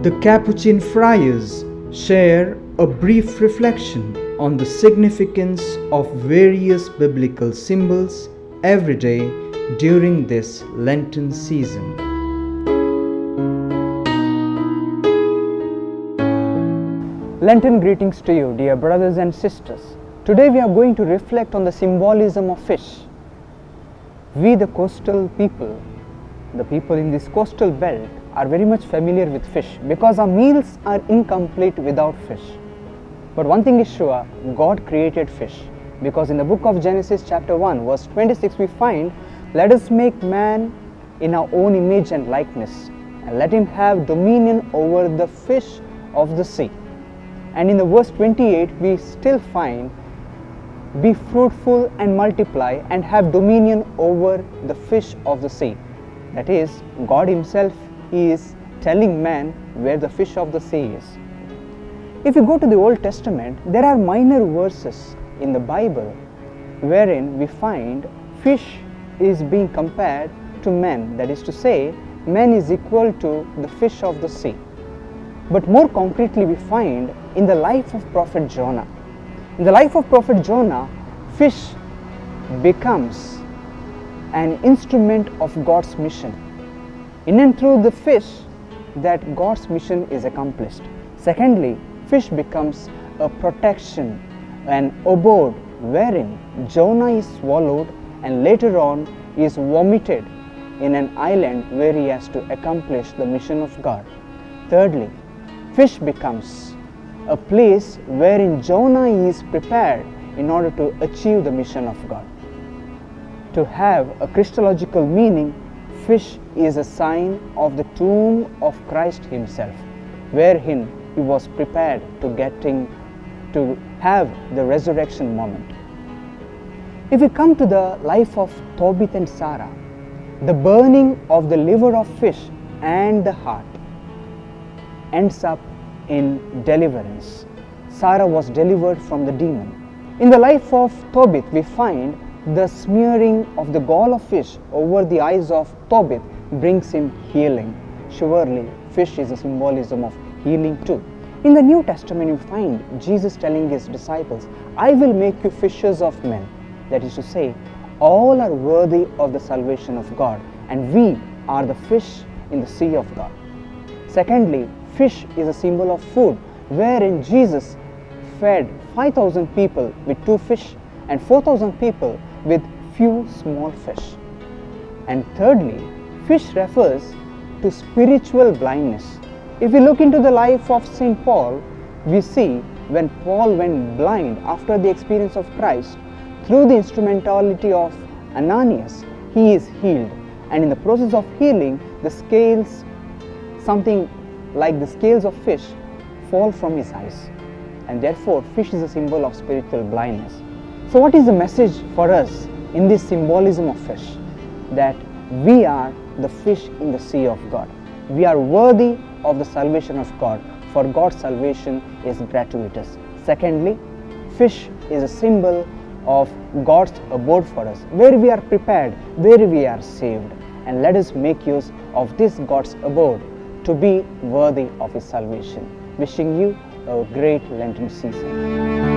The Capuchin friars share a brief reflection on the significance of various biblical symbols every day during this Lenten season. Lenten greetings to you, dear brothers and sisters. Today we are going to reflect on the symbolism of fish. We, the coastal people, the people in this coastal belt, are very much familiar with fish because our meals are incomplete without fish. But one thing is sure, God created fish, because in the book of Genesis chapter 1 verse 26 we find, "Let us make man in our own image and likeness, and let him have dominion over the fish of the sea." And in the verse 28 we still find, "Be fruitful and multiply and have dominion over the fish of the sea." That is, God himself is telling man where the fish of the sea is. If you go to the Old Testament, there are minor verses in the Bible wherein we find fish is being compared to men. That is to say, man is equal to the fish of the sea. But more concretely we find in the life of Prophet Jonah. In the life of Prophet Jonah, fish becomes an instrument of God's mission. In and through the fish that God's mission is accomplished. Secondly, fish becomes a protection, an abode wherein Jonah is swallowed and later on is vomited in an island where he has to accomplish the mission of God. Thirdly, fish becomes a place wherein Jonah is prepared in order to achieve the mission of God. To have a Christological meaning, fish is a sign of the tomb of Christ himself, wherein he was prepared to have the resurrection moment. If we come to the life of Tobit and Sarah, the burning of the liver of fish and the heart ends up in deliverance. Sarah was delivered from the demon. In the life of Tobit, we find the smearing of the gall of fish over the eyes of Tobit brings him healing. Surely, fish is a symbolism of healing too. In the New Testament, you find Jesus telling his disciples, "I will make you fishers of men." That is to say, all are worthy of the salvation of God, and we are the fish in the sea of God. Secondly, fish is a symbol of food, wherein Jesus fed 5,000 people with 2 fish and 4,000 people with few small fish. And thirdly, fish refers to spiritual blindness. If we look into the life of St. Paul, we see when Paul went blind after the experience of Christ, through the instrumentality of Ananias, he is healed. And in the process of healing, the scales, something like the scales of fish, fall from his eyes. And therefore, fish is a symbol of spiritual blindness. So what is the message for us in this symbolism of fish? That we are the fish in the sea of God. We are worthy of the salvation of God, for God's salvation is gratuitous. Secondly, fish is a symbol of God's abode for us, where we are prepared, where we are saved. And let us make use of this God's abode to be worthy of his salvation. Wishing you a great Lenten season.